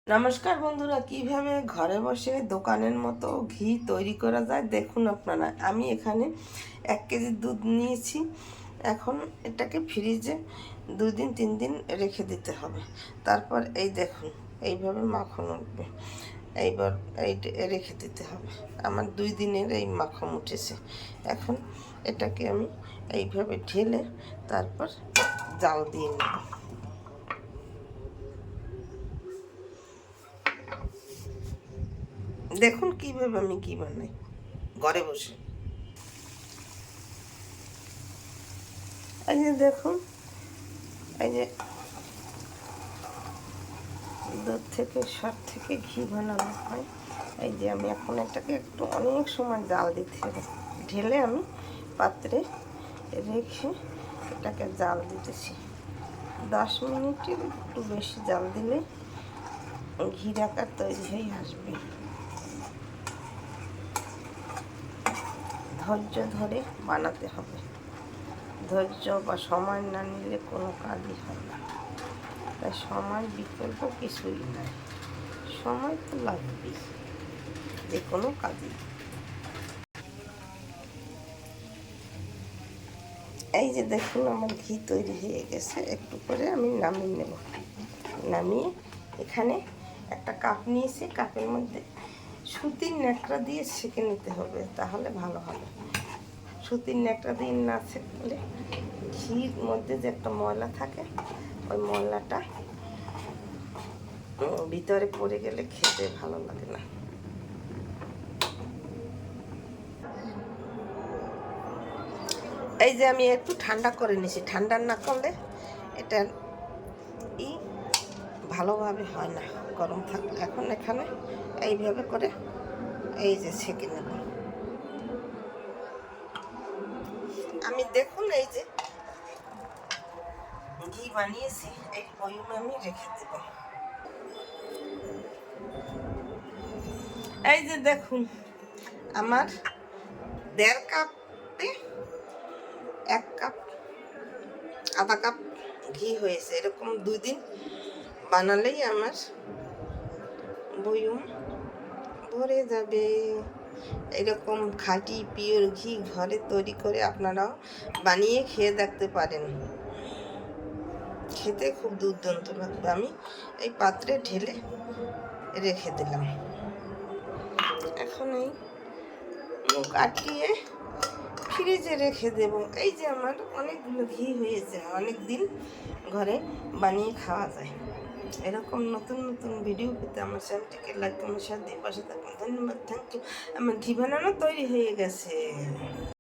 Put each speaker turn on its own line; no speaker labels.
নমস্কার বন্ধুরা, কিভাবে ঘরে বসে দোকানের মতো ঘি তৈরি করা যায় দেখুন আপনারা। আমি এখানে 1 কেজি দুধ নিয়েছি। এখন এটাকে ফ্রিজে 2 দিন 3 দিন রেখে দিতে হবে। তারপর এই দেখুন এইভাবে মাখন উঠবে। এইবার রেখে দিতে হবে। আমার 2 দিনের এই মাখন উঠেছে। এখন এটাকে আমি এইভাবে ঢেলে তারপর জাল দিয়ে নেব। দেখুন কিভাবে আমি ঘি বানাই ঘরে বসে। এই যে দেখুন, এই যে দুধ থেকে সব থেকে ঘি বানানো হয়। এই যে আমি এখন এটাকে একটু অনেক সময় জাল দিতে হবে। ঢেলে আমি পাত্রে রেখে এটাকে জাল দিতেছি। 10 মিনিটের একটু বেশি জাল দিলে ঘির আকার তৈরি হয়ে আসবে। ধৈর্য ধরে বানাতে হবে। ধৈর্য বা সময় না নিলে কোনো কাজই হয় না। তাই সময় বিকল্প কিছুই নাই, সময় তো লাগবেই যে কোনো কাজে। এই যে দেখুন আমার ঘি তৈরি হয়ে গেছে। একটু করে আমি নামিয়ে নেব। নামিয়ে এখানে একটা কাপ নিয়েছি। কাপের মধ্যে সুতির ন্যাকড়া দিয়ে ছেঁকে নিতে হবে, তাহলে ভালো হবে। সুতির ন্যাকড়া দিয়ে না ছেঁকলে ঘির মধ্যে যে একটা ময়লা থাকে, ওই ময়লাটা ভিতরে পড়ে গেলে খেতে ভালো লাগে না। এই যে আমি একটু ঠান্ডা করে নিয়েছি। ঠান্ডা না করলে এটা ভালোভাবে হয় না, গরম থাকলে। এখন এখানে এইভাবে করে এই যে ছেঁকে নেব আমি। দেখুন এই যে ঘি বানিয়েছি, এই বয়মে আমি রেখে দেব। এই যে দেখুন আমার 1.5 কাপে 1 কাপ, আধা কাপ ঘি হয়েছে। এরকম 2 দিন বানালেই আমার বয়ম ভরে যাবে। এরকম খাঁটি পিওর ঘি ঘরে তৈরি করে আপনারাও বানিয়ে খেয়ে দেখতে পারেন। খেতে খুব দুর্দান্ত লাগবে। আমি এই পাত্রে ঢেলে রেখে দিলাম। এখন এই মুখ আটকিয়ে ফ্রিজে রেখে দেব। এই যে আমার অনেকগুলো ঘি হয়েছে, অনেক দিন ঘরে বানিয়ে খাওয়া যায়। এরকম নতুন নতুন ভিডিও পেতে আমার চ্যানেলটিকে লাইক কমেন্ট শেয়ার দিয়ে পাশে থাকুন। ধন্যবাদ, থ্যাংক ইউ। আমার ঘি বানানো তৈরি হয়ে গেছে।